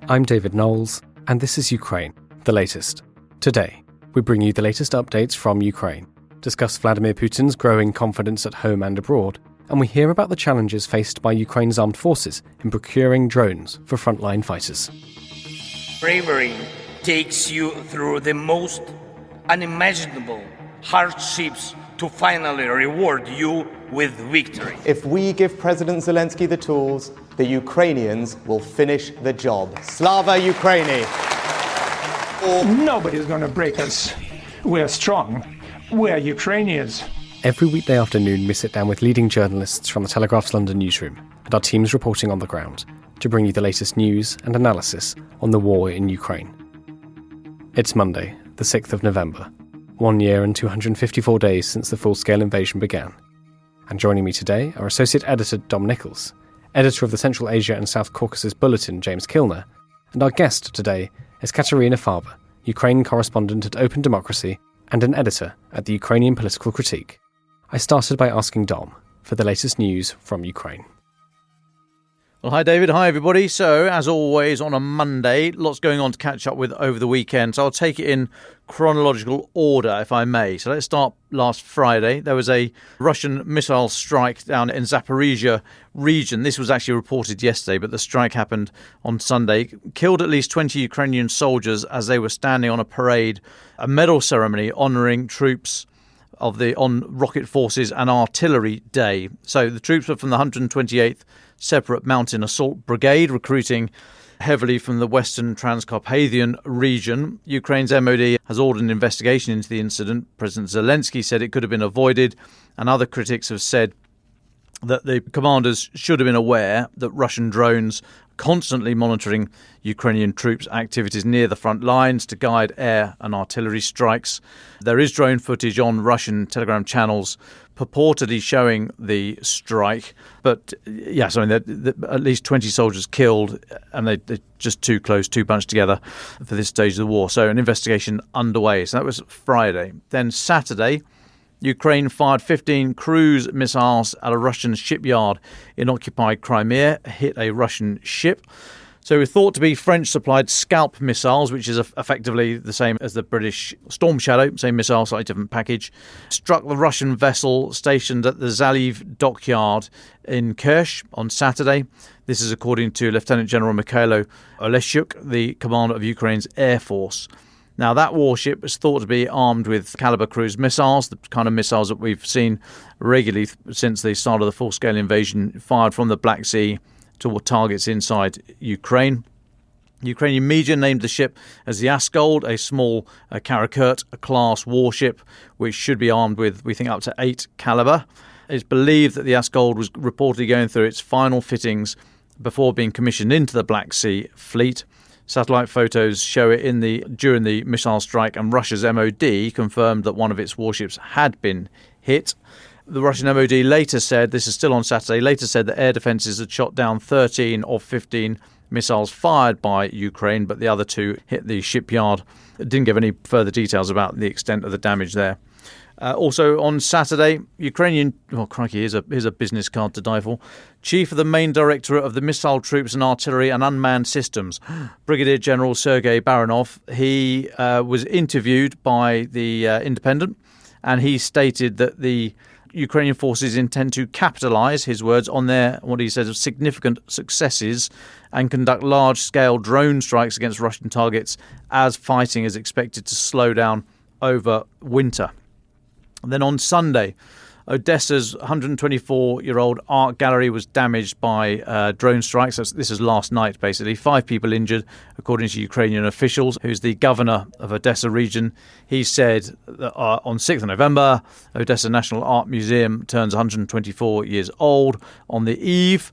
I'm David Knowles, and this is Ukraine, the latest. Today, we bring you the latest updates from Ukraine, discuss Vladimir Putin's growing confidence at home and abroad, and we hear about the challenges faced by Ukraine's armed forces in procuring drones for frontline fighters. Bravery takes you through the most unimaginable hardships to finally reward you with victory. If we give President Zelensky the tools, the Ukrainians will finish the job. Slava Ukraini! Nobody's going to break us. We're strong. We're Ukrainians. Every weekday afternoon, we sit down with leading journalists from the Telegraph's London newsroom and our teams reporting on the ground to bring you the latest news and analysis on the war in Ukraine. It's Monday, the 6th of November, 1 year and 254 days since the full-scale invasion began. And joining me today are Associate Editor Dom Nichols, Editor of the Central Asia and South Caucasus Bulletin James Kilner, and our guest today is Kateryna Farbar, Ukraine correspondent at openDemocracy and an editor at the Ukrainian Political Critique. I started by asking Dom for the latest news from Ukraine. Well, hi David, hi everybody. So, as always on a Monday, lots going on to catch up with over the weekend. So I'll take it in chronological order, if I may. So let's start last Friday. There was a Russian missile strike down in Zaporizhia region. This was actually reported yesterday, but the strike happened on Sunday. Killed at least 20 Ukrainian soldiers as they were standing on a parade, a medal ceremony honouring troops on Rocket Forces and Artillery Day. So the troops were from the 128th Separate Mountain Assault Brigade, recruiting heavily from the Western Transcarpathian region. Ukraine's MOD has ordered an investigation into the incident. President Zelensky said it could have been avoided, and other critics have said that the commanders should have been aware that Russian drones constantly monitoring Ukrainian troops' activities near the front lines to guide air and artillery strikes. There is drone footage on Russian Telegram channels purportedly showing the strike. But yes, I mean, at least 20 soldiers killed, and they're just too close, too bunched together for this stage of the war. So an investigation underway. So that was Friday. Then Saturday, Ukraine fired 15 cruise missiles at a Russian shipyard in occupied Crimea, hit a Russian ship. So it was thought to be French-supplied Scalp missiles, which is effectively the same as the British Storm Shadow, same missile, slightly different package, struck the Russian vessel stationed at the Zaliv dockyard in Kerch on Saturday. This is according to Lieutenant General Mikhailo Oleshchuk, the commander of Ukraine's Air Force. Now, that warship is thought to be armed with Caliber cruise missiles, the kind of missiles that we've seen regularly since the start of the full-scale invasion, fired from the Black Sea toward targets inside Ukraine. Ukrainian media named the ship as the Askold, a small Karakurt-class warship, which should be armed with, we think, up to 8 Caliber. It's believed that the Askold was reportedly going through its final fittings before being commissioned into the Black Sea fleet. Satellite photos show it during the missile strike, and Russia's MOD confirmed that one of its warships had been hit. The Russian MOD later said, this is still on Saturday, that air defences had shot down 13 of 15 missiles fired by Ukraine, but the other 2 hit the shipyard. It didn't give any further details about the extent of the damage there. Also on Saturday, Ukrainian, here's a business card to die for, Chief of the Main Directorate of the Missile Troops and Artillery and Unmanned Systems, Brigadier General Sergei Baranov, he was interviewed by the Independent, and he stated that the Ukrainian forces intend to capitalise, his words, on their, what he says, significant successes and conduct large-scale drone strikes against Russian targets as fighting is expected to slow down over winter. And then on Sunday, Odessa's 124-year-old art gallery was damaged by drone strikes. This is last night, basically. 5 people injured, according to Ukrainian officials. Who's the governor of Odessa region? He said that on 6th of November, Odessa National Art Museum turns 124 years old. On the eve,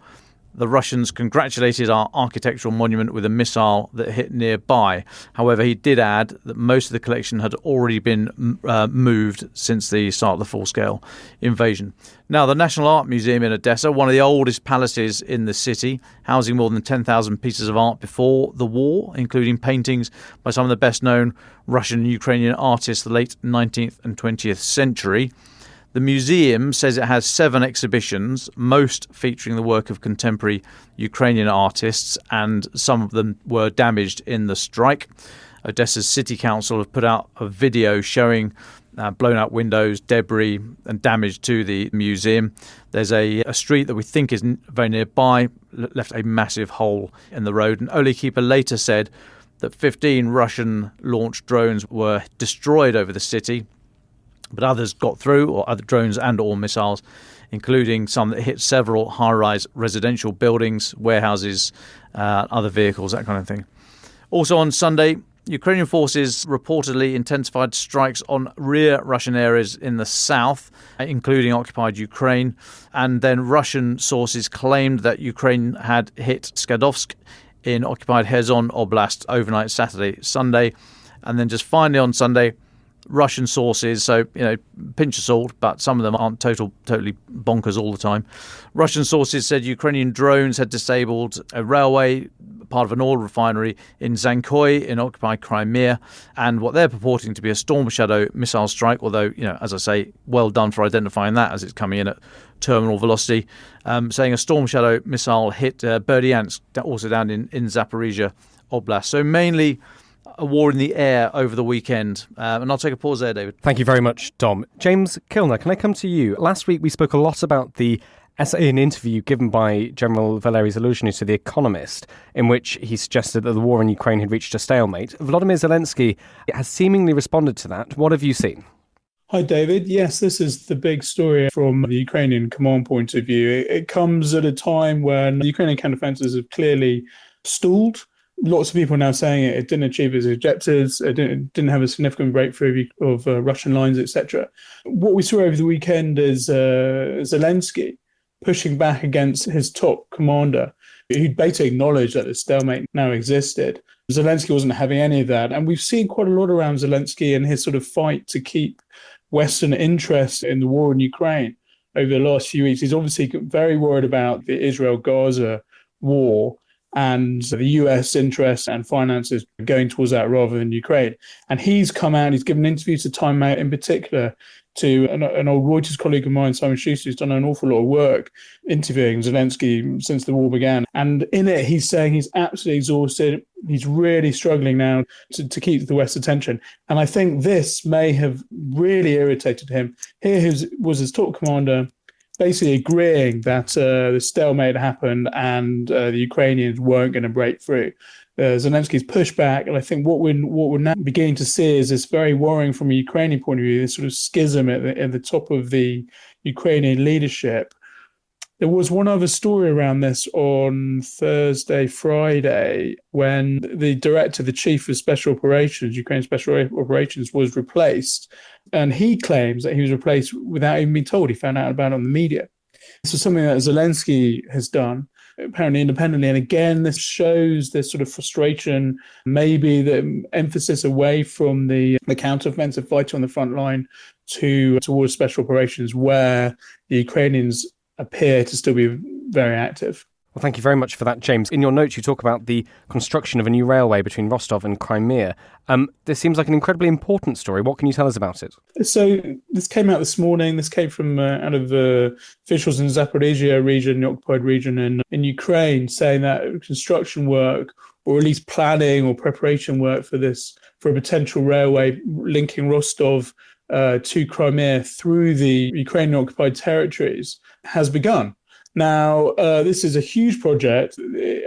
the Russians congratulated our architectural monument with a missile that hit nearby. However, he did add that most of the collection had already been moved since the start of the full-scale invasion. Now, the National Art Museum in Odessa, one of the oldest palaces in the city, housing more than 10,000 pieces of art before the war, including paintings by some of the best-known Russian and Ukrainian artists of the late 19th and 20th century. The museum says it has 7 exhibitions, most featuring the work of contemporary Ukrainian artists, and some of them were damaged in the strike. Odessa's city council have put out a video showing blown out windows, debris and damage to the museum. There's a street that we think is very nearby, left a massive hole in the road. And Ole Keeper later said that 15 Russian-launched drones were destroyed over the city, but others got through, or other drones and or missiles, including some that hit several high-rise residential buildings, warehouses, other vehicles, that kind of thing. Also on Sunday, Ukrainian forces reportedly intensified strikes on rear Russian areas in the south, including occupied Ukraine. And then Russian sources claimed that Ukraine had hit Skadovsk in occupied Kherson Oblast overnight Saturday, Sunday. And then just finally on Sunday, Russian sources, so, pinch of salt, but some of them aren't totally bonkers all the time. Russian sources said Ukrainian drones had disabled a railway, part of an oil refinery in Zankoy in occupied Crimea, and what they're purporting to be a Storm Shadow missile strike, although, as I say, well done for identifying that as it's coming in at terminal velocity, saying a Storm Shadow missile hit Berdyansk, also down in Zaporizhia Oblast. So mainly a war in the air over the weekend. And I'll take a pause there, David. Thank you very much, Dom. James Kilner, can I come to you? Last week we spoke a lot about the essay and interview given by General Valery Zaluzhny to The Economist, in which he suggested that the war in Ukraine had reached a stalemate. Vladimir Zelensky has seemingly responded to that. What have you seen? Hi, David. Yes, this is the big story from the Ukrainian command point of view. It comes at a time when the Ukrainian counteroffensives have clearly stalled. Lots of people are now saying it didn't achieve its objectives, it didn't have a significant breakthrough of Russian lines, etc. What we saw over the weekend is Zelensky pushing back against his top commander, who'd basically acknowledged that the stalemate now existed. Zelensky wasn't having any of that. And we've seen quite a lot around Zelensky and his sort of fight to keep Western interest in the war in Ukraine over the last few weeks. He's obviously very worried about the Israel-Gaza war and the US interest and finances going towards that rather than Ukraine. And he's come out, he's given interviews to Time Out in particular to an old Reuters colleague of mine, Simon Schuster, who's done an awful lot of work interviewing Zelensky since the war began. And in it, he's saying he's absolutely exhausted. He's really struggling now to keep the West's attention. And I think this may have really irritated him. Here was his top commander basically agreeing that the stalemate happened and the Ukrainians weren't going to break through. Zelensky's pushed back, and I think what we're now beginning to see is this very worrying from a Ukrainian point of view, this sort of schism at the top of the Ukrainian leadership. There was one other story around this on Thursday, Friday, when the director, the chief of special operations, Ukraine Special Operations, was replaced. And he claims that he was replaced without even being told. He found out about it on the media. This is something that Zelensky has done, apparently independently. And again, this shows this sort of frustration, maybe the emphasis away from the counteroffensive fighting on the front line towards special operations, where the Ukrainians appear to still be very active. Well, thank you very much for that, James. In your notes, you talk about the construction of a new railway between Rostov and Crimea. This seems like an incredibly important story. What can you tell us about it? So this came out this morning. This came from out of officials in Zaporizhia region, the occupied region in Ukraine, saying that construction work, or at least planning or preparation work for a potential railway linking Rostov to Crimea through the Ukrainian occupied territories has begun. Now, this is a huge project.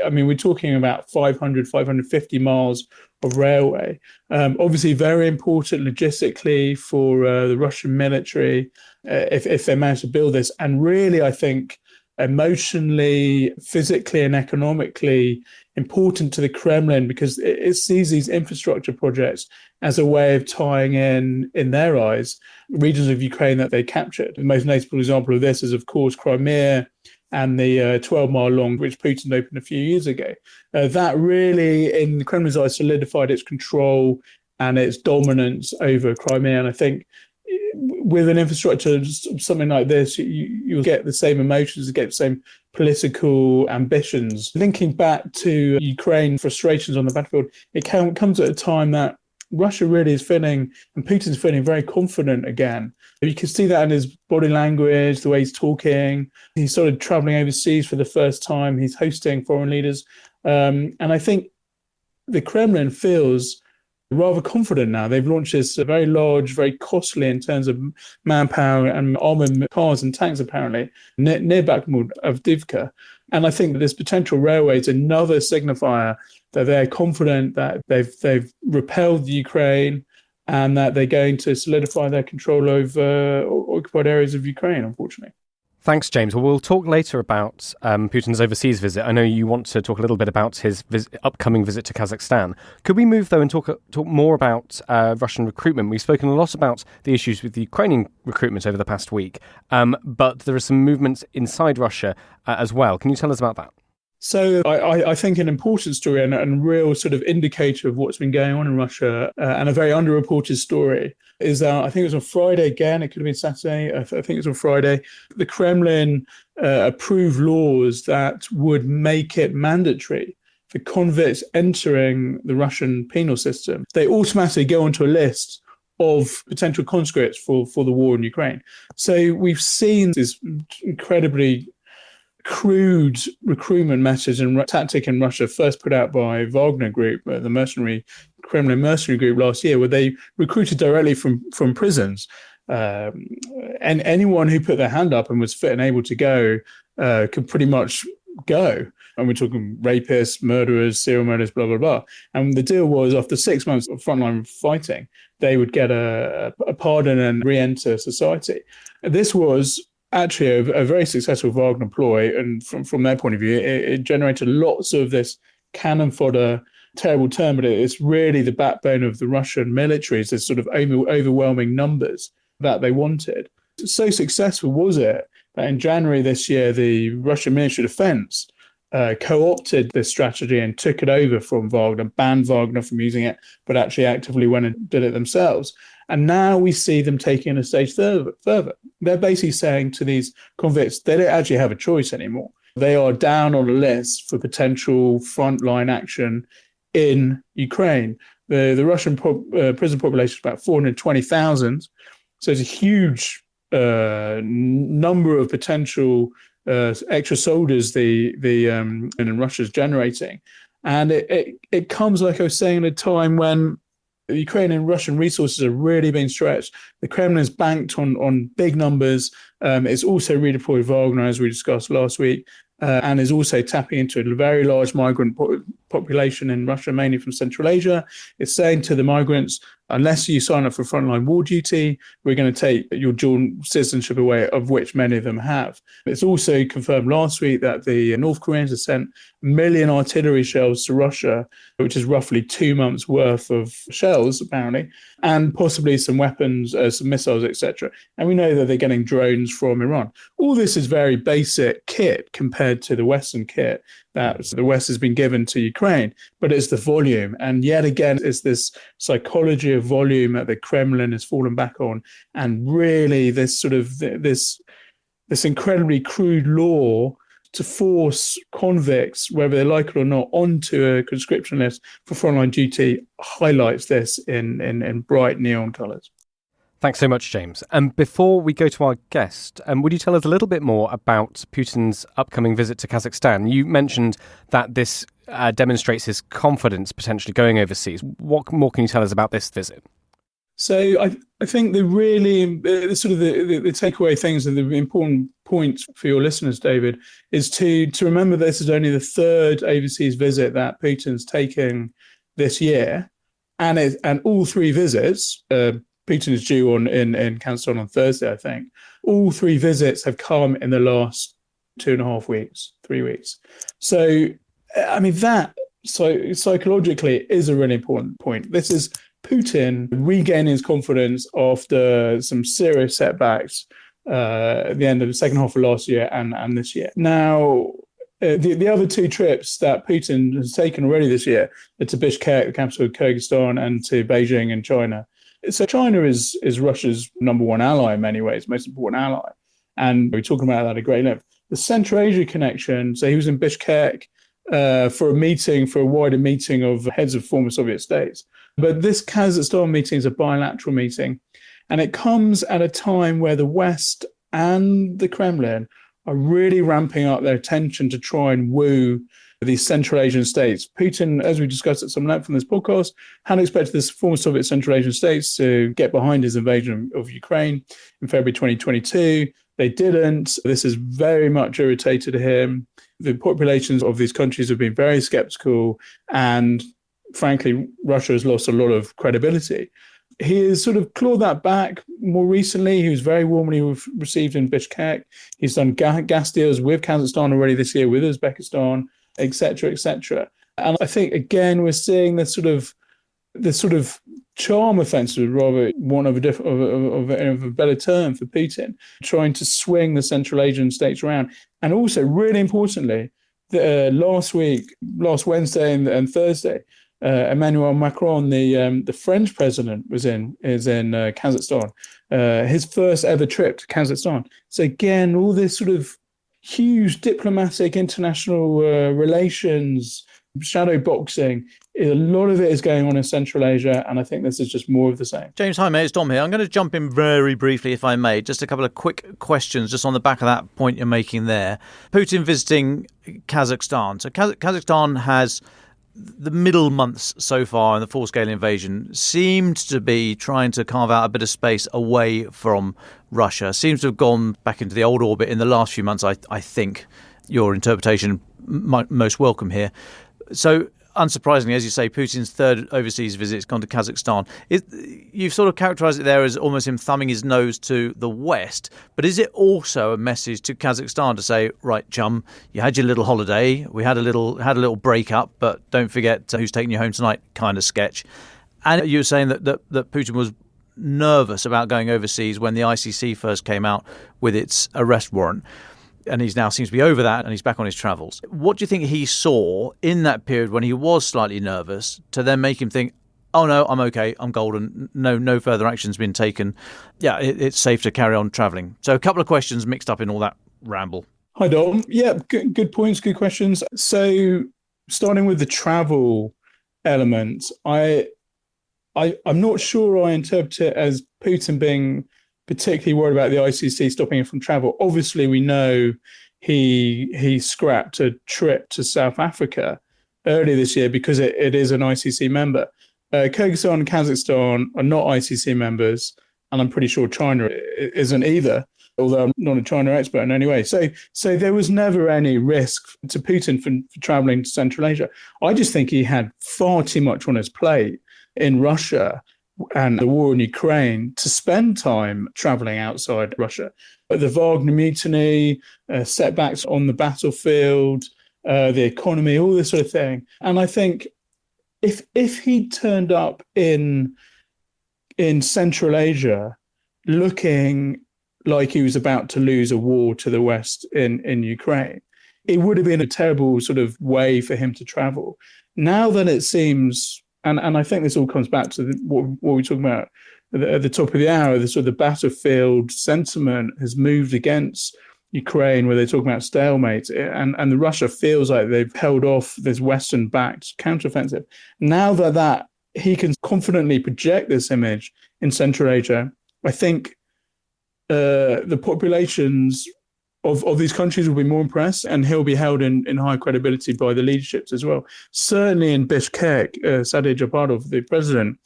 I mean, we're talking about 550 miles of railway. Obviously, very important logistically for the Russian military if they manage to build this. And really, I think, emotionally, physically, and economically important to the Kremlin, because it sees these infrastructure projects as a way of tying in their eyes, regions of Ukraine that they captured. The most notable example of this is, of course, Crimea and the 12-mile long, which Putin opened a few years ago. That really, in the Kremlin's eyes, solidified its control and its dominance over Crimea. And I think with an infrastructure, something like this, you'll get the same emotions, you get the same political ambitions. Linking back to Ukraine frustrations on the battlefield, it comes at a time that Russia really is feeling, and Putin's feeling very confident again. You can see that in his body language, the way he's talking. He's sort of traveling overseas for the first time. He's hosting foreign leaders. And I think the Kremlin feels rather confident now. They've launched this very large, very costly in terms of manpower and armored cars and tanks, apparently, near Bakhmut of Divka. And I think that this potential railway is another signifier that they're confident that they've repelled Ukraine and that they're going to solidify their control over occupied areas of Ukraine, unfortunately. Thanks, James. Well, we'll talk later about Putin's overseas visit. I know you want to talk a little bit about his upcoming visit to Kazakhstan. Could we move, though, and talk more about Russian recruitment? We've spoken a lot about the issues with the Ukrainian recruitment over the past week, but there are some movements inside Russia as well. Can you tell us about that? So I think an important story and a real sort of indicator of what's been going on in Russia and a very underreported story is that I think it was on Friday again, it could have been Saturday, I think it was on Friday, the Kremlin approved laws that would make it mandatory for convicts entering the Russian penal system. They automatically go onto a list of potential conscripts for the war in Ukraine. So we've seen this incredibly crude recruitment message and tactic in Russia, first put out by Wagner Group, the Kremlin mercenary group last year, where they recruited directly from prisons. And anyone who put their hand up and was fit and able to go could pretty much go. And we're talking rapists, murderers, serial murderers, blah, blah, blah. And the deal was after 6 months of frontline fighting, they would get a pardon and re-enter society. This was actually a very successful Wagner ploy, and from their point of view, it generated lots of this cannon fodder, terrible term, but it's really the backbone of the Russian military, is this sort of overwhelming numbers that they wanted. So successful was it that in January this year, the Russian Ministry of Defense co-opted this strategy and took it over from Wagner, banned Wagner from using it, but actually actively went and did it themselves. And now we see them taking it a stage further. They're basically saying to these convicts, they don't actually have a choice anymore. They are down on a list for potential frontline action in Ukraine. The Russian prison population is about 420,000. So it's a huge number of potential extra soldiers in Russia is generating. And it comes, like I was saying, at a time when the Ukrainian and Russian resources are really being stretched. The Kremlin has banked on big numbers. It's also redeployed Wagner, as we discussed last week, and is also tapping into a very large migrant population in Russia, mainly from Central Asia. It's saying to the migrants, unless you sign up for frontline war duty, we're going to take your dual citizenship away, of which many of them have. It's also confirmed last week that the North Koreans have sent 1 million artillery shells to Russia, which is roughly 2 months' worth of shells, apparently, and possibly some weapons, some missiles, etc. And we know that they're getting drones from Iran. All this is very basic kit compared to the Western kit that the West has been given to Ukraine, but it's the volume. And yet again, it's this psychology of volume that the Kremlin has fallen back on. And really this sort of this incredibly crude law to force convicts, whether they like it or not, onto a conscription list for frontline duty highlights this in bright neon colours. Thanks so much, James. And before we go to our guest, would you tell us a little bit more about Putin's upcoming visit to Kazakhstan? You mentioned that this demonstrates his confidence potentially going overseas. What more can you tell us about this visit? So I think the takeaway things and the important points for your listeners, David, is to remember this is only the third overseas visit that Putin's taking this year. And all three visits, Putin is due in Kazakhstan on Thursday, I think. All three visits have come in the last 2.5 weeks, 3 weeks. So, I mean, that psychologically is a really important point. This is Putin regaining his confidence after some serious setbacks at the end of the second half of last year and this year. Now, the other two trips that Putin has taken already this year are to Bishkek, the capital of Kyrgyzstan, and to Beijing in China. So China is Russia's number one ally in many ways, most important ally. And we're talking about that at great length. The Central Asia connection, so he was in Bishkek for a wider meeting of heads of former Soviet states. But this Kazakhstan meeting is a bilateral meeting, and it comes at a time where the West and the Kremlin are really ramping up their attention to try and woo these Central Asian states. Putin, as we discussed at some length in this podcast, hadn't expected the former Soviet Central Asian states to get behind his invasion of Ukraine in February 2022. They didn't. This has very much irritated him. The populations of these countries have been very skeptical, and frankly, Russia has lost a lot of credibility. He has sort of clawed that back more recently. He was very warmly received in Bishkek. He's done gas deals with Kazakhstan already this year, with Uzbekistan, etc., etc. And I think, again, we're seeing this sort of charm offensive, rather want of a better term for Putin, trying to swing the Central Asian states around. And also, really importantly, last Wednesday and Thursday, Emmanuel Macron, the French president, is in Kazakhstan. His first ever trip to Kazakhstan. So again, all this sort of huge diplomatic international relations, shadow boxing, a lot of it is going on in Central Asia, and I think this is just more of the same. James, hi mate, it's Dom here. I'm going to jump in very briefly, if I may. Just a couple of quick questions just on the back of that point you're making there. Putin visiting Kazakhstan. So Kazakhstan has, the middle months so far in the full-scale invasion, seemed to be trying to carve out a bit of space away from Russia. Seems to have gone back into the old orbit in the last few months, I think. Your interpretation most welcome here. So, unsurprisingly, as you say, Putin's third overseas visit has gone to Kazakhstan. You've sort of characterised it there as almost him thumbing his nose to the West, but is it also a message to Kazakhstan to say, right, chum, you had your little holiday, we had a little break up, but don't forget who's taking you home tonight kind of sketch? And you were saying that Putin was nervous about going overseas when the ICC first came out with its arrest warrant. And he now seems to be over that and he's back on his travels. What do you think he saw in that period when he was slightly nervous to then make him think, oh no, I'm okay, I'm golden, no further action's been taken. Yeah, it's safe to carry on travelling. So a couple of questions mixed up in all that ramble. Hi, Dom. Yeah, good points, good questions. So starting with the travel element, I'm not sure I interpret it as Putin being particularly worried about the ICC stopping him from travel. Obviously, we know he scrapped a trip to South Africa earlier this year because it is an ICC member. Kyrgyzstan and Kazakhstan are not ICC members, and I'm pretty sure China isn't either, although I'm not a China expert in any way. So there was never any risk to Putin for traveling to Central Asia. I just think he had far too much on his plate in Russia and the war in Ukraine to spend time travelling outside Russia. The Wagner mutiny, setbacks on the battlefield, the economy, all this sort of thing. And I think if he turned up in Central Asia looking like he was about to lose a war to the West in Ukraine, it would have been a terrible sort of way for him to travel. Now that it seems... And I think this all comes back to what we were talking about at the top of the hour. The sort of the battlefield sentiment has moved against Ukraine, where they're talking about stalemate, and the Russia feels like they've held off this Western-backed counteroffensive. Now that he can confidently project this image in Central Asia, I think the populations of these countries will be more impressed, and he'll be held in high credibility by the leaderships as well. Certainly in Bishkek, Sadegh Japarov, the president,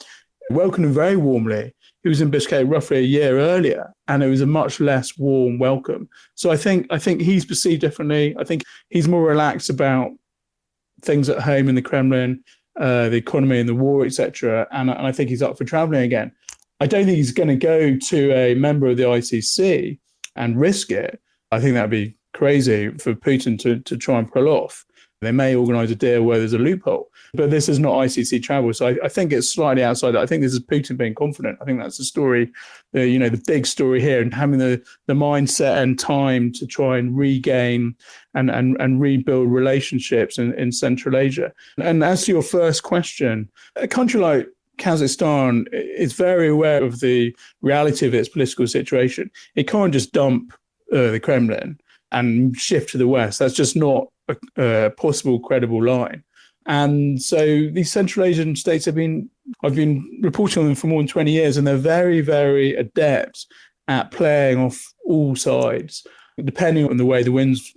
welcomed him very warmly. He was in Bishkek roughly a year earlier, and it was a much less warm welcome. So I think he's perceived differently. I think he's more relaxed about things at home in the Kremlin, the economy and the war, etc. And I think he's up for traveling again. I don't think he's going to go to a member of the ICC and risk it. I think that'd be crazy for Putin to try and pull off. They may organise a deal where there's a loophole, but this is not ICC travel. So I think it's slightly outside that. I think this is Putin being confident. I think that's the story, the big story here, and having the mindset and time to try and regain and rebuild relationships in Central Asia. And as to your first question, a country like Kazakhstan is very aware of the reality of its political situation. It can't just dump the Kremlin and shift to the West. That's just not a possible, credible line. And so these Central Asian states I've been reporting on them for more than 20 years, and they're very, very adept at playing off all sides, depending on the way the wind's,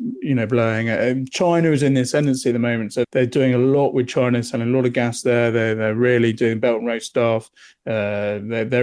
blowing. China is in the ascendancy at the moment, so they're doing a lot with China, selling a lot of gas there. They're really doing Belt and Road stuff. They're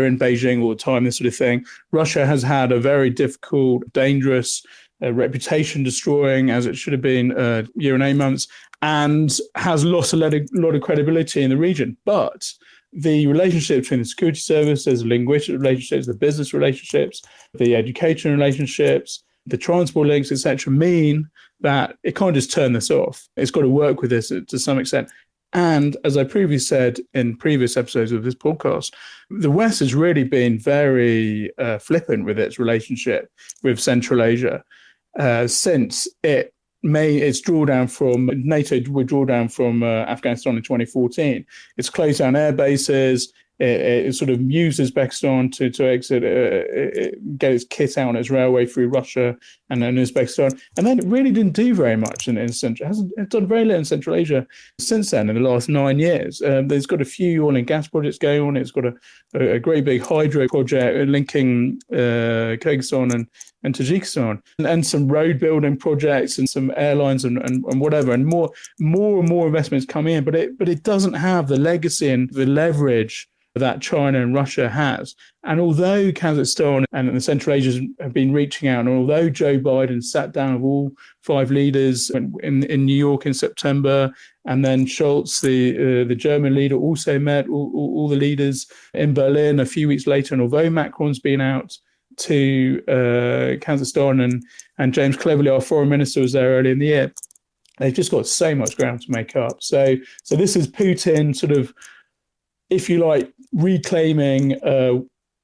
in Beijing all the time, this sort of thing. Russia has had a very difficult, dangerous, reputation destroying, as it should have been, year and 8 months, and has lost a lot of credibility in the region. But the relationship between the security services, the linguistic relationships, the business relationships, the education relationships, the transport links, etc., mean that it can't just turn this off. It's got to work with this to some extent. And as I previously said in previous episodes of this podcast, the West has really been very flippant with its relationship with Central Asia since its drawdown from NATO withdrawdown from Afghanistan in 2014. It's closed down air bases. It sort of uses Uzbekistan to exit, get its kit out on its railway through Russia and then Uzbekistan. And then it really didn't do very much in Central. It's done very little in Central Asia since then, in the last 9 years. There's got a few oil and gas projects going on. It's got a great big hydro project linking Kyrgyzstan and Tajikistan, and some road building projects and some airlines and whatever, and more and more investments come in, but it doesn't have the legacy and the leverage that China and Russia has. And although Kazakhstan and the Central Asians have been reaching out, and although Joe Biden sat down with all 5 leaders in New York in September, and then Scholz, the German leader, also met all the leaders in Berlin a few weeks later, and although Macron's been out to Kazakhstan and James Cleverly, our foreign minister, was there early in the year, they've just got so much ground to make up. So this is Putin sort of, if you like, reclaiming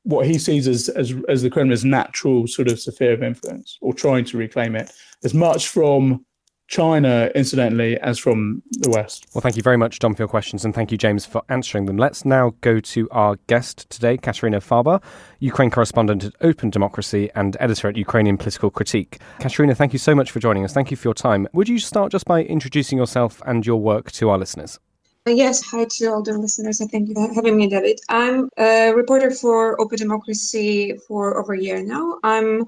what he sees as the Kremlin's natural sort of sphere of influence, or trying to reclaim it, as much from China, incidentally, as from the West. Well, thank you very much, John, for your questions, and thank you, James, for answering them. Let's now go to our guest today, Kateryna Farbar, Ukraine correspondent at openDemocracy and editor at Ukrainian Political Critique. Kateryna, thank you so much for joining us. Thank you for your time. Would you start just by introducing yourself and your work to our listeners? Yes, hi to all the listeners, and thank you for having me, David. I'm a reporter for openDemocracy for over a year now. I'm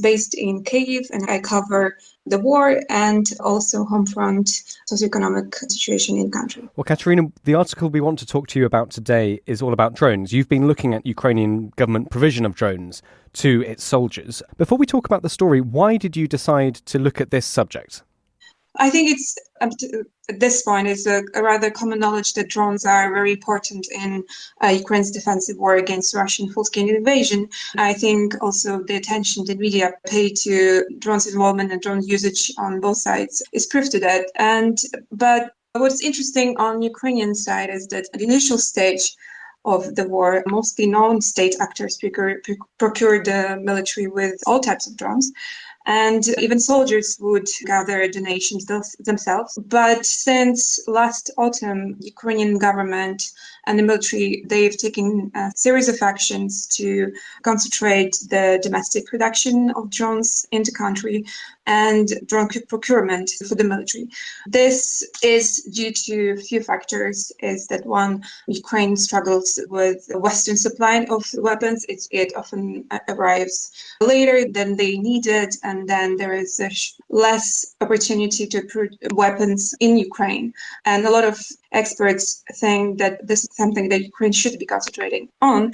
based in Kyiv, and I cover the war and also home front socioeconomic situation in the country. Well, Kateryna, the article we want to talk to you about today is all about drones. You've been looking at Ukrainian government provision of drones to its soldiers. Before we talk about the story, why did you decide to look at this subject? I think it's, at this point, it's a rather common knowledge that drones are very important in Ukraine's defensive war against Russian full-scale invasion. I think also the attention the media pay to drones' involvement and drone usage on both sides is proof to that. But what's interesting on Ukrainian side is that at the initial stage of the war, mostly non-state actors procured the military with all types of drones. And even soldiers would gather donations themselves. But since last autumn, Ukrainian government and the military, they've taken a series of actions to concentrate the domestic production of drones in the country and drone procurement for the military. This is due to a few factors. Is that one, Ukraine struggles with the Western supply of weapons. It often arrives later than they needed, and then there is less opportunity to produce weapons in Ukraine. And a lot of experts think that this is something that Ukraine should be concentrating on.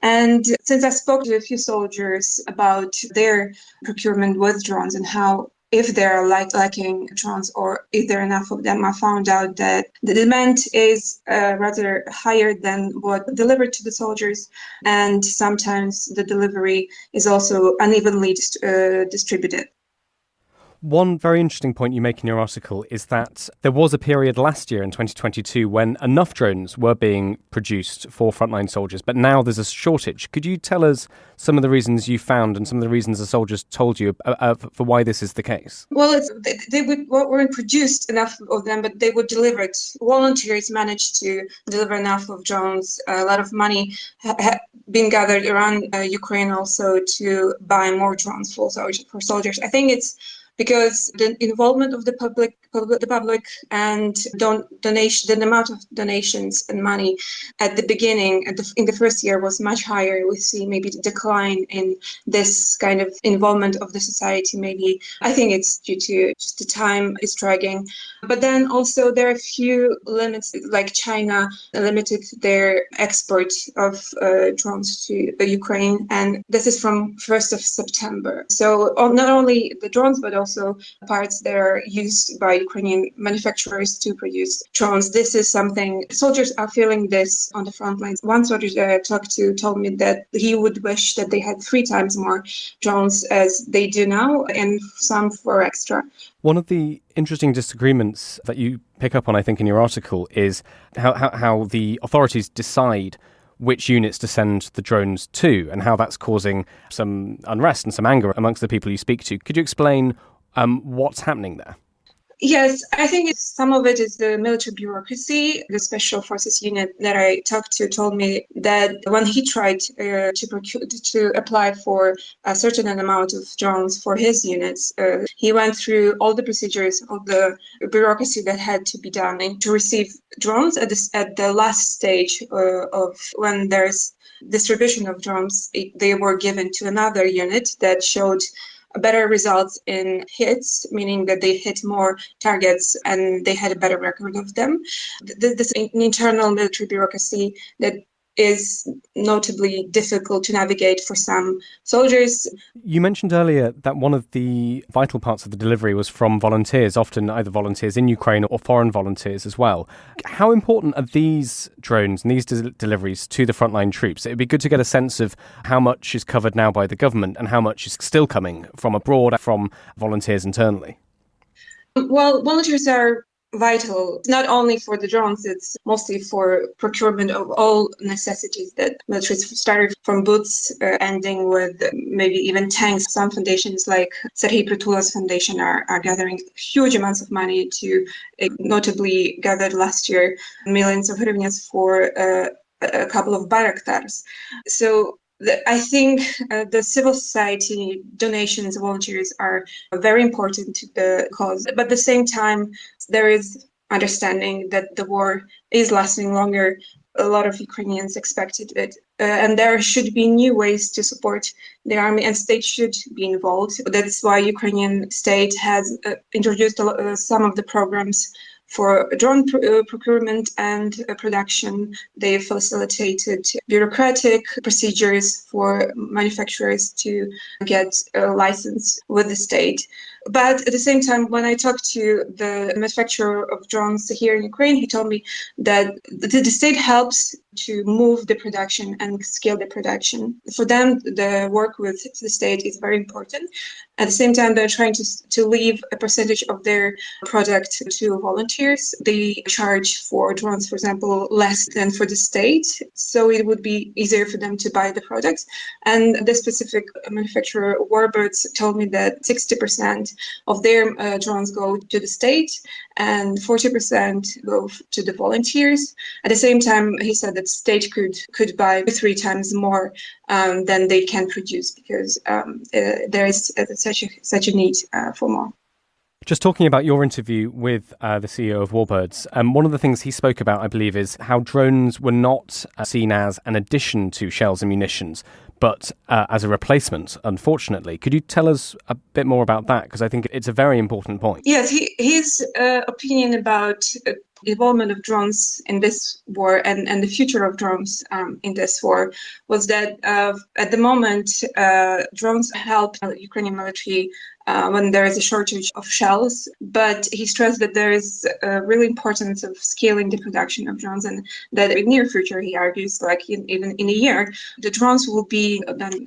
And since I spoke to a few soldiers about their procurement with drones and how, if they're lacking drones or if there are enough of them, I found out that the demand is rather higher than what delivered to the soldiers, and sometimes the delivery is also unevenly distributed. One very interesting point you make in your article is that there was a period last year in 2022 when enough drones were being produced for frontline soldiers, but now there's a shortage. Could you tell us some of the reasons you found and some of the reasons the soldiers told you for why this is the case? Well, they weren't produced enough of them, but they were delivered. Volunteers managed to deliver enough of drones. A lot of money had been gathered around Ukraine also to buy more drones for soldiers. I think it's because the involvement of the public the public, and the amount of donations and money at the beginning, in the first year, was much higher. We see maybe the decline in this kind of involvement of the society. Maybe I think it's due to just the time is dragging. But then also there are a few limits, like China limited their export of drones to Ukraine, and this is from 1st of September. So not only the drones, but also parts that are used by Ukrainian manufacturers to produce drones. This is something soldiers are feeling this on the front lines. One soldier that I talked to told me that he would wish that they had 3 times more drones as they do now, and some for extra. One of the interesting disagreements that you pick up on, I think, in your article is how the authorities decide which units to send the drones to, and how that's causing some unrest and some anger amongst the people you speak to. Could you explain what's happening there? Yes, I think some of it is the military bureaucracy. The Special Forces unit that I talked to told me that when he tried to apply for a certain amount of drones for his units, he went through all the procedures of the bureaucracy that had to be done and to receive drones at the last stage of when there's distribution of drones. They were given to another unit that showed better results in hits, meaning that they hit more targets and they had a better record of them. This internal military bureaucracy that is notably difficult to navigate for some soldiers. You mentioned earlier that one of the vital parts of the delivery was from volunteers, often either volunteers in Ukraine or foreign volunteers as well. How important are these drones and these deliveries to the frontline troops? It'd be good to get a sense of how much is covered now by the government and how much is still coming from abroad, from volunteers internally. Well, volunteers are vital, not only for the drones, it's mostly for procurement of all necessities that militaries started from boots, ending with maybe even tanks. Some foundations like Serhiy Prytula's foundation are gathering huge amounts of money to, notably gathered last year millions of hryvnias for a couple of Bayraktars. So I think the civil society donations, volunteers are very important to the cause. But at the same time, there is understanding that the war is lasting longer. A lot of Ukrainians expected it. And there should be new ways to support the army, and state should be involved. That's why Ukrainian state has introduced some of the programs for drone procurement and production. They facilitated bureaucratic procedures for manufacturers to get a license with the state. But at the same time, when I talked to the manufacturer of drones here in Ukraine, he told me that the state helps to move the production and scale the production. For them, the work with the state is very important. At the same time, they're trying to leave a percentage of their product to volunteers. They charge for drones, for example, less than for the state, so it would be easier for them to buy the products. And the specific manufacturer, Warbirds, told me that 60% of their drones go to the state and 40% go to the volunteers. At the same time, he said that state could buy 3 times more than they can produce, because there is such a need for more. Just talking about your interview with the CEO of Warbirds, one of the things he spoke about, I believe, is how drones were not seen as an addition to shells and munitions, but as a replacement, unfortunately. Could you tell us a bit more about that? Because I think it's a very important point. Yes, his opinion about involvement of drones in this war and the future of drones in this war was that at the moment, drones help the Ukrainian military when there is a shortage of shells. But he stressed that there is a real importance of scaling the production of drones, and that in the near future, he argues, like even in a year, the drones will be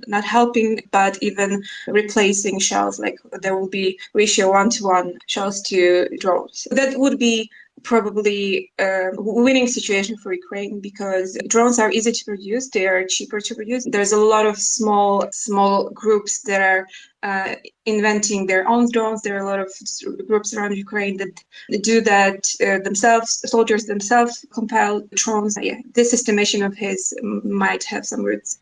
not helping, but even replacing shells. Like there will be ratio 1-to-1 shells to drones. That would be probably a winning situation for Ukraine, because drones are easy to produce, they are cheaper to produce. There's a lot of small groups that are inventing their own drones. There are a lot of groups around Ukraine that do that themselves. Soldiers themselves compile drones. Yeah, this estimation of his might have some roots.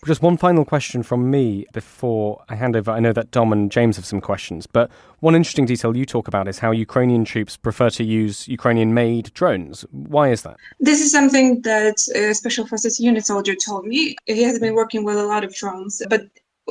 Just one final question from me before I hand over. I know that Dom and James have some questions, but one interesting detail you talk about is how Ukrainian troops prefer to use Ukrainian-made drones. Why is that? This is something that a Special Forces unit soldier told me. He has been working with a lot of drones, but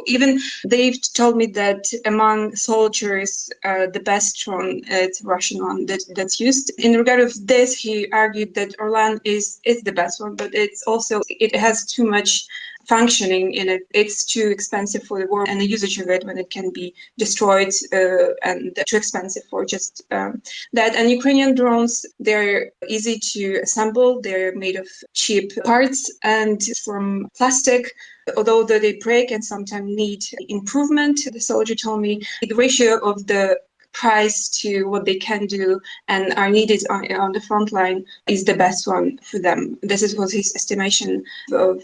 even they've told me that among soldiers, the best drone is Russian one that's used. In regard of this, he argued that Orlan is the best one, but it has too much functioning in it. It's too expensive for the war and the usage of it when it can be destroyed and too expensive for just that. And Ukrainian drones, they're easy to assemble. They're made of cheap parts and from plastic. Although they break and sometimes need improvement, the soldier told me the ratio of the price to what they can do and are needed on the front line is the best one for them. This was his estimation of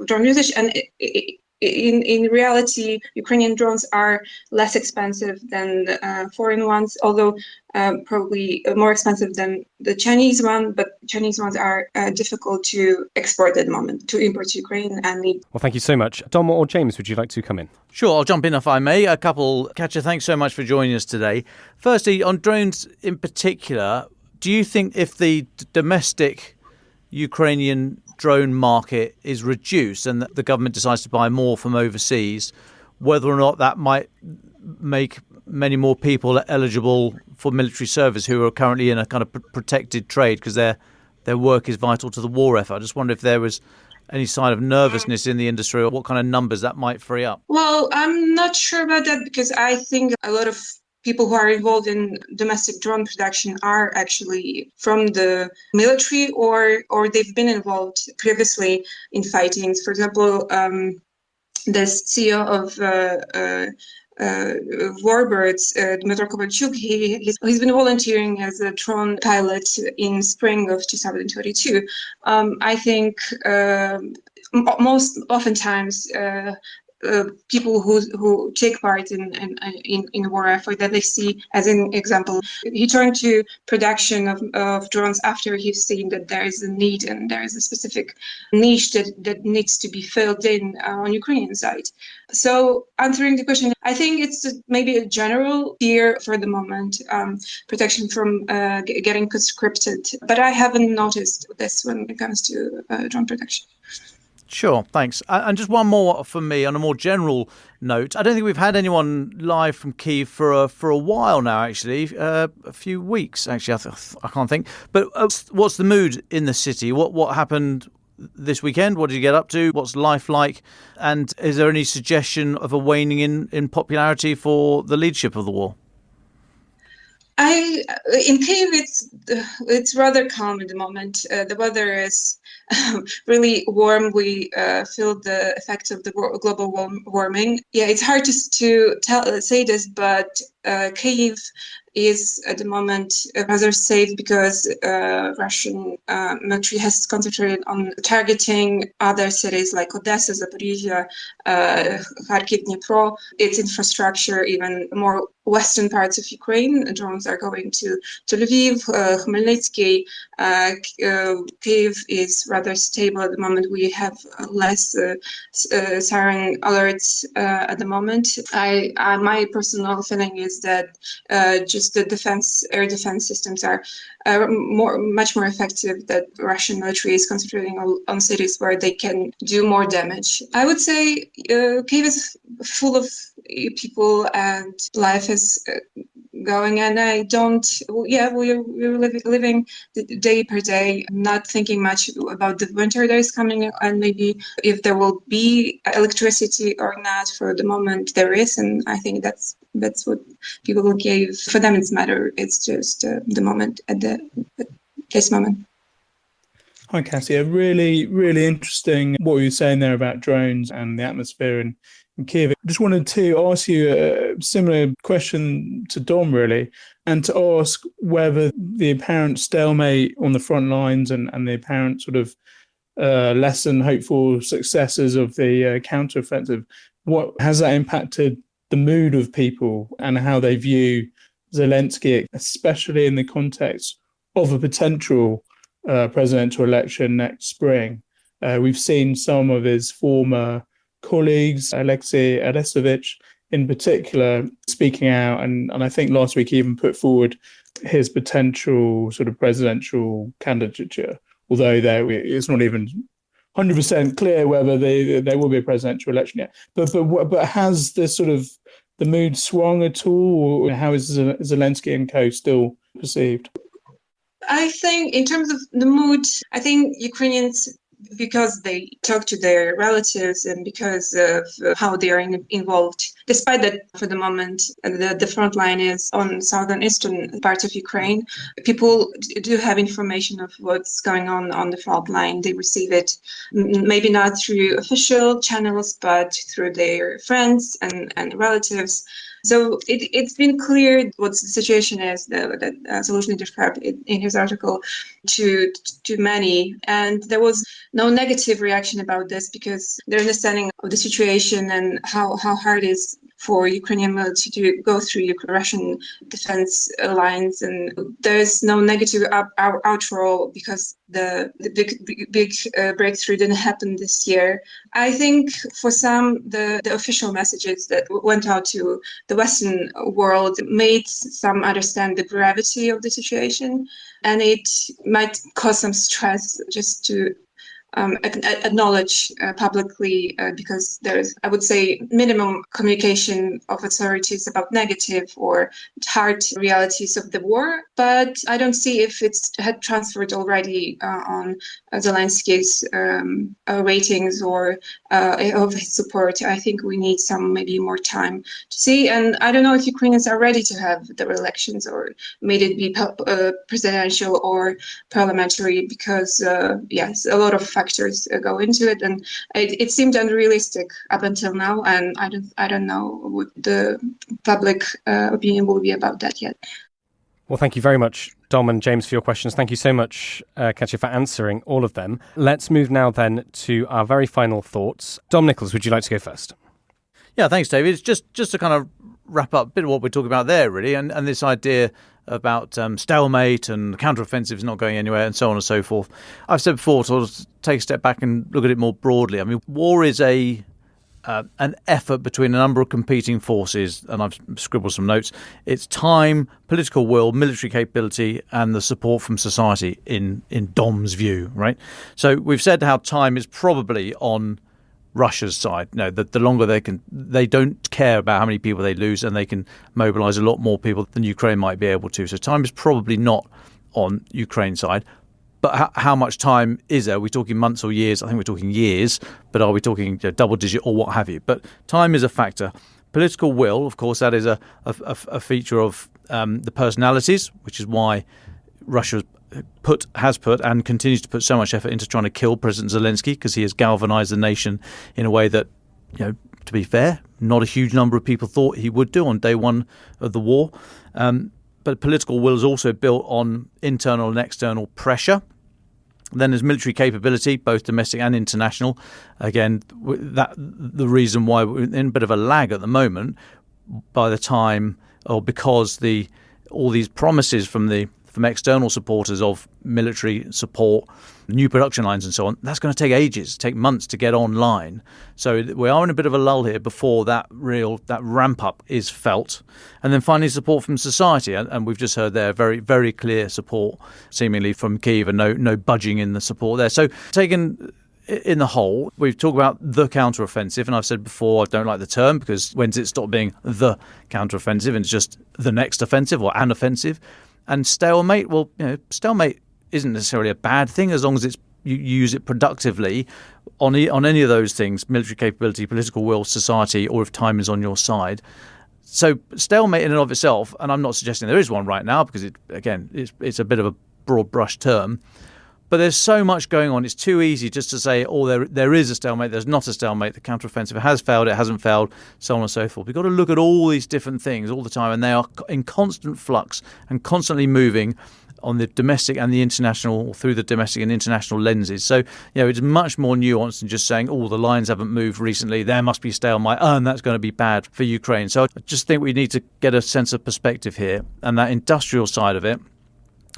drone usage. And in reality, Ukrainian drones are less expensive than foreign ones, although probably more expensive than the Chinese one, but Chinese ones are difficult to export at the moment, to import to Ukraine and need. Well, thank you so much. Dom or James, would you like to come in? Sure, I'll jump in if I may. Katya, thanks so much for joining us today. Firstly, on drones in particular, do you think if the domestic Ukrainian drone market is reduced and the government decides to buy more from overseas, whether or not that might make many more people eligible for military service who are currently in a kind of protected trade because their work is vital to the war effort? I just wonder if there was any sign of nervousness in the industry or what kind of numbers that might free up. Well, I'm not sure about that because I think a lot of people who are involved in domestic drone production are actually from the military or they've been involved previously in fightings. For example, the CEO of Warbirds, Dmytro Kovalchuk, he's been volunteering as a drone pilot in spring of 2022. I think most oftentimes people who take part in war effort that they see as an example. He turned to production of drones after he's seen that there is a need and there is a specific niche that needs to be filled in on Ukrainian side. So answering the question, I think it's maybe a general fear for the moment, protection from getting conscripted, but I haven't noticed this when it comes to drone protection. Sure, thanks. And just one more from me on a more general note. I don't think we've had anyone live from Kyiv for a while now, actually, a few weeks, actually, I can't think. But what's the mood in the city? What happened this weekend? What did you get up to? What's life like? And is there any suggestion of a waning in popularity for the leadership of the war? In Kyiv, it's rather calm at the moment. The weather is really warm. We feel the effects of the global warming. Yeah, it's hard to say this, but Kyiv is at the moment rather safe because Russian military has concentrated on targeting other cities like Odessa, Zaporizhia, Kharkiv, Dnipro, its infrastructure, even more western parts of Ukraine. Drones are going to Lviv, Khmelnytsky. Kyiv is rather stable at the moment. We have less siren alerts at the moment. My personal feeling is that just the air defense systems are much more effective, that Russian military is concentrating on cities where they can do more damage. I would say Kyiv is full of people and life is going, and we're living day per day, not thinking much about the winter that is coming and maybe if there will be electricity or not. For the moment there is, and I think that's what people will give. For them it's matter. It's just the moment at this moment. Hi, Kasia. Really, really interesting what you were saying there about drones and the atmosphere in Kyiv. I just wanted to ask you a similar question to Dom, really, and to ask whether the apparent stalemate on the front lines and the apparent sort of less than hopeful successes of the counteroffensive, what has that impacted the mood of people and how they view Zelensky, especially in the context of a potential presidential election next spring? We've seen some of his former colleagues, Alexei Arestovich in particular, speaking out, and I think last week he even put forward his potential sort of presidential candidature, although it's not even 100% clear whether there will be a presidential election yet. But has this sort of the mood swung at all, or how is Zelensky and co still perceived? I think in terms of the mood, I think Ukrainians, because they talk to their relatives and because of how they are involved, despite that for the moment the front line is on southern eastern part of Ukraine, people do have information of what's going on the front line. They receive it maybe not through official channels, but through their friends and relatives. So it's been clear what the situation is that Zelensky described in his article to many, and there was no negative reaction about this because their understanding of the situation and how hard it is for Ukrainian military to go through Russian defense lines, and there's no negative outro because the big breakthrough didn't happen this year. I think for some, the official messages that went out to the Western world made some understand the gravity of the situation, and it might cause some stress just to acknowledge publicly because there's, I would say, minimum communication of authorities about negative or hard realities of the war. But I don't see if it's had transferred already on Zelensky's ratings or of his support. I think we need some maybe more time to see. And I don't know if Ukrainians are ready to have the elections or made it be presidential or parliamentary because, yes, a lot of factors go into it, and it seemed unrealistic up until now, and I don't know what the public opinion will be about that yet. Well, thank you very much, Dom and James, for your questions. Thank you so much, Katya, for answering all of them. Let's move now then to our very final thoughts. Dom Nichols, would you like to go first? Yeah, thanks, David. It's just to kind of wrap up a bit of what we're talking about there, really, and this idea about stalemate and counteroffensive is not going anywhere and so on and so forth. I've said before, sort of take a step back and look at it more broadly. I mean, war is an effort between a number of competing forces, and I've scribbled some notes. It's time, political will, military capability, and the support from society in Dom's view, right? So we've said how time is probably on Russia's side. No, the longer they don't care about how many people they lose, and they can mobilize a lot more people than Ukraine might be able to. So time is probably not on Ukraine's side. But how much time is there? Are we talking months or years? I think we're talking years, but are we talking double digit or what have you? But time is a factor. Political will, of course, that is a feature of the personalities, which is why Russia has put and continues to put so much effort into trying to kill President Zelensky, because he has galvanized the nation in a way that, to be fair, not a huge number of people thought he would do on day one of the war. But political will is also built on internal and external pressure. Then there's military capability, both domestic and international. Again, the reason why we're in a bit of a lag at the moment, by the time, or because all these promises from external supporters of military support, new production lines and so on, that's going to take ages, take months to get online. So we are in a bit of a lull here before that ramp up is felt. And then finally, support from society. And we've just heard there very, very clear support, seemingly from Kyiv, and no budging in the support there. So taken in the whole, we've talked about the counteroffensive, and I've said before I don't like the term, because when does it stop being the counteroffensive and it's just the next offensive or an offensive? And stalemate, well, stalemate isn't necessarily a bad thing as long as you use it productively on any of those things: military capability, political will, society, or if time is on your side. So stalemate in and of itself, and I'm not suggesting there is one right now, because it's a bit of a broad brush term, but there's so much going on. It's too easy just to say, there is a stalemate, there's not a stalemate, the counteroffensive has failed, it hasn't failed, so on and so forth. We've got to look at all these different things all the time, and they are in constant flux and constantly moving on the domestic and the international, through the domestic and international lenses. So, it's much more nuanced than just saying, the lines haven't moved recently, there must be stalemate, and that's going to be bad for Ukraine. So I just think we need to get a sense of perspective here, and that industrial side of it.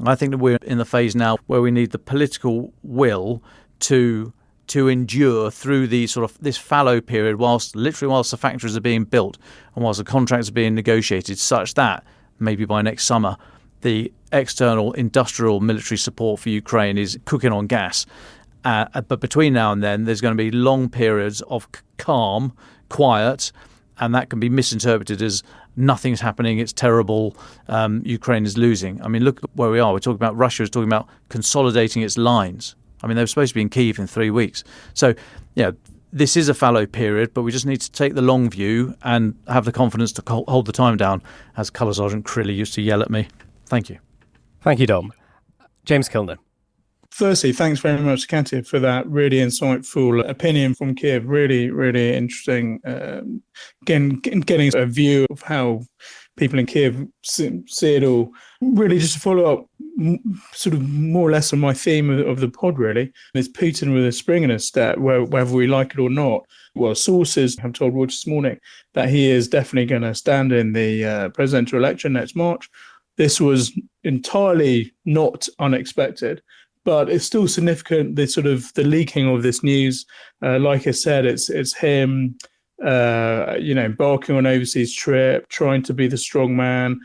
I think that we're in the phase now where we need the political will to to endure through this fallow period whilst the factories are being built and whilst the contracts are being negotiated, such that maybe by next summer the external industrial military support for Ukraine is cooking on gas. But between now and then, there's going to be long periods of calm, quiet, and that can be misinterpreted as nothing's happening, it's terrible, Ukraine is losing. I mean, look where we are. We're talking about Russia is talking about consolidating its lines. I mean, they were supposed to be in Kyiv in 3 weeks. So, this is a fallow period, but we just need to take the long view and have the confidence to hold the time down, as Colour Sergeant Crilly used to yell at me. Thank you. Thank you, Dom. James Kilner. Firstly, thanks very much, Katya, for that really insightful opinion from Kyiv. Really, really interesting. Getting a view of how people in Kyiv see it all. Really, just to follow up, sort of more or less on my theme of the pod, really, is Putin with a spring in his step, whether we like it or not. Well, sources have told Reuters this morning that he is definitely going to stand in the presidential election next March. This was entirely not unexpected. But it's still significant, the leaking of this news. Like I said, it's him, embarking on an overseas trip, trying to be the strong man,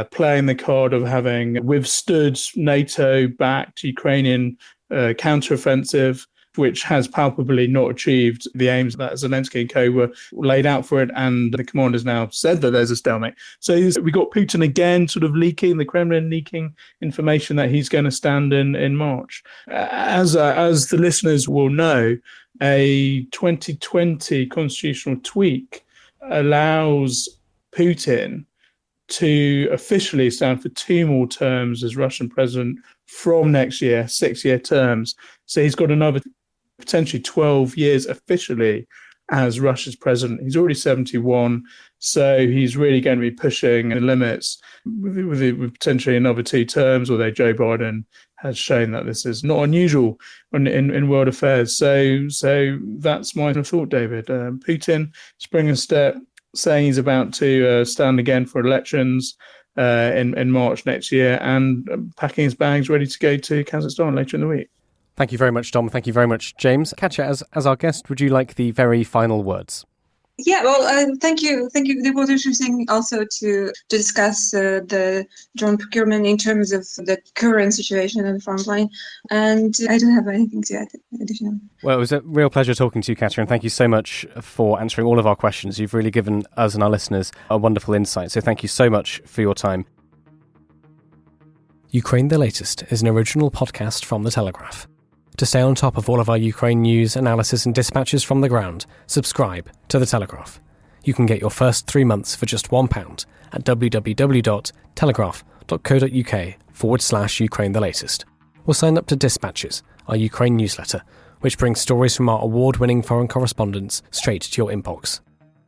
playing the card of having withstood NATO-backed Ukrainian counteroffensive, which has palpably not achieved the aims that Zelensky and co were laid out for it, and the commanders now said that there's a stalemate. So we got Putin again sort of leaking, the Kremlin leaking information that he's going to stand in March. As the listeners will know, a 2020 constitutional tweak allows Putin to officially stand for 2 more terms as Russian president from next year, 6-year terms. So he's got another potentially 12 years officially as Russia's president. He's already 71, so he's really going to be pushing the limits with potentially another 2 terms, although Joe Biden has shown that this is not unusual in world affairs. So that's my thought, David. Putin, spring and step, saying he's about to stand again for elections in March next year, and packing his bags ready to go to Kazakhstan later in the week. Thank you very much, Dom. Thank you very much, James. Katya, as our guest, would you like the very final words? Yeah, well, thank you. It was interesting also to discuss the drone procurement in terms of the current situation on the front line, and I don't have anything to add additionally. Well, it was a real pleasure talking to you, Katya, and thank you so much for answering all of our questions. You've really given us and our listeners a wonderful insight, so thank you so much for your time. Ukraine the Latest is an original podcast from The Telegraph. To stay on top of all of our Ukraine news, analysis and dispatches from the ground, subscribe to The Telegraph. You can get your first 3 months for just £1 at www.telegraph.co.uk/Ukraine the Latest. Or sign up to Dispatches, our Ukraine newsletter, which brings stories from our award-winning foreign correspondents straight to your inbox.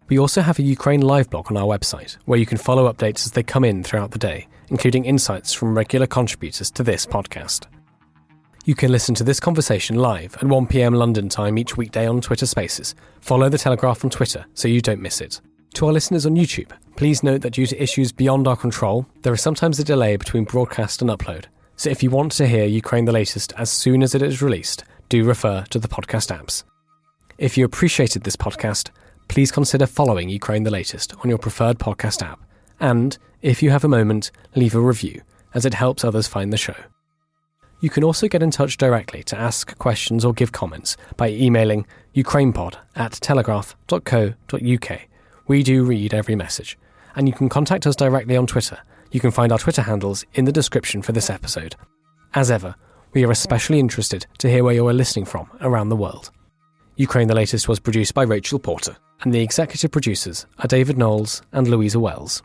We also have a Ukraine live blog on our website, where you can follow updates as they come in throughout the day, including insights from regular contributors to this podcast. You can listen to this conversation live at 1 p.m. London time each weekday on Twitter Spaces. Follow The Telegraph on Twitter so you don't miss it. To our listeners on YouTube, please note that due to issues beyond our control, there is sometimes a delay between broadcast and upload. So if you want to hear Ukraine the Latest as soon as it is released, do refer to the podcast apps. If you appreciated this podcast, please consider following Ukraine the Latest on your preferred podcast app. And, if you have a moment, leave a review, as it helps others find the show. You can also get in touch directly to ask questions or give comments by emailing ukrainepod@telegraph.co.uk. We do read every message. And you can contact us directly on Twitter. You can find our Twitter handles in the description for this episode. As ever, we are especially interested to hear where you are listening from around the world. Ukraine the Latest was produced by Rachel Porter, and the executive producers are David Knowles and Louisa Wells.